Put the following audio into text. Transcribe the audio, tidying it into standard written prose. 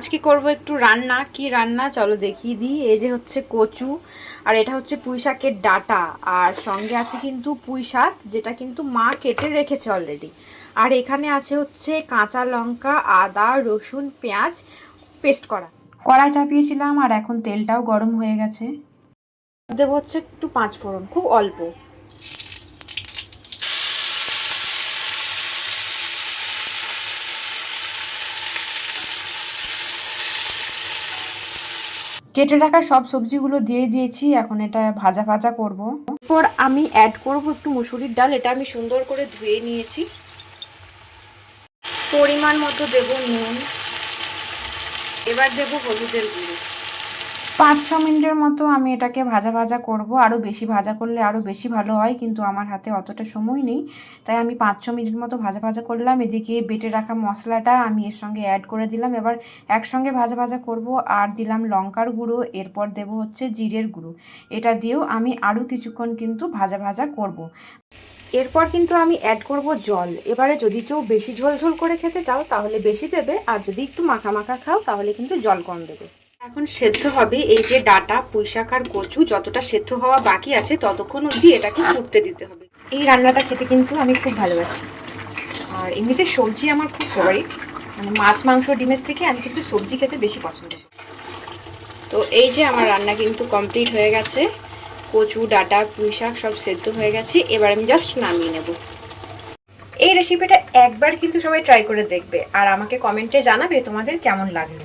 আজকে করব একটু রান্না। কি রান্না চলো দেখিয়ে দিই। এই যে হচ্ছে কচু, আর এটা হচ্ছে পুঁই শাকের ডাঁটা, আর সঙ্গে আছে কিন্তু পুঁই শাক, যেটা কিন্তু মা কেটে রেখেছে অলরেডি। আর এখানে আছে হচ্ছে কাঁচা লঙ্কা, আদা, রসুন, পেঁয়াজ পেস্ট করা। কড়াই চাপিয়েছিলাম আর এখন তেলটাও গরম হয়ে গেছে। দেবো হচ্ছে একটু পাঁচ ফোড়ন, খুব অল্প। কেটে রাখা সব সবজিগুলো দিয়ে দিয়েছি, এখন এটা ভাজা ভাজা করব। এরপর আমি অ্যাড করব একটু মুসুরির ডাল। এটা আমি সুন্দর করে ধুয়ে নিয়েছি। পরিমাণ মতো দেব নুন। এবার দেব হলুদের গুঁড়ো। 5-6 মিনিটের মতো আমি এটাকে ভাজা ভাজা করব। আরও বেশি ভাজা করলে আরও বেশি ভালো হয়, কিন্তু আমার হাতে অতটা সময় নেই, তাই আমি 5-6 মিনিট মতো ভাজা ভাজা করলাম। এদিকে বেটে রাখা মশলাটা আমি এর সঙ্গে অ্যাড করে দিলাম। এবার একসঙ্গে ভাজা ভাজা করব। আর দিলাম লঙ্কার গুঁড়ো, এরপর দেব হচ্ছে জিরের গুঁড়ো। এটা দিয়েও আমি আরও কিছুক্ষণ কিন্তু ভাজা ভাজা করব। এরপর কিন্তু আমি অ্যাড করব জল। এবারে যদি কেউ বেশি ঝোল ঝোল করে খেতে চাও তাহলে বেশি দেবে, আর যদি একটু মাখা মাখা খাও তাহলে কিন্তু জল কম দেবে। এখন সেদ্ধ হবে এই যে ডাঁটা, পুঁই শাক আর কচু। যতটা সেদ্ধ হওয়া বাকি আছে ততক্ষণ অবধি এটাকে ফুটতে দিতে হবে। এই রান্নাটা খেতে কিন্তু আমি খুব ভালোবাসি, আর এমনিতে সবজি আমার খুব ফেভারিট। মানে মাছ, মাংস, ডিমের থেকে আমি কিন্তু সবজি খেতে বেশি পছন্দ করি। তো এই যে আমার রান্না কিন্তু কমপ্লিট হয়ে গেছে। কচু, ডাঁটা, পুঁই শাক সব সেদ্ধ হয়ে গেছে। এবার আমি জাস্ট নামিয়ে নেব। এই রেসিপিটা একবার কিন্তু সবাই ট্রাই করে দেখবে, আর আমাকে কমেন্টে জানাবে তোমাদের কেমন লাগলো।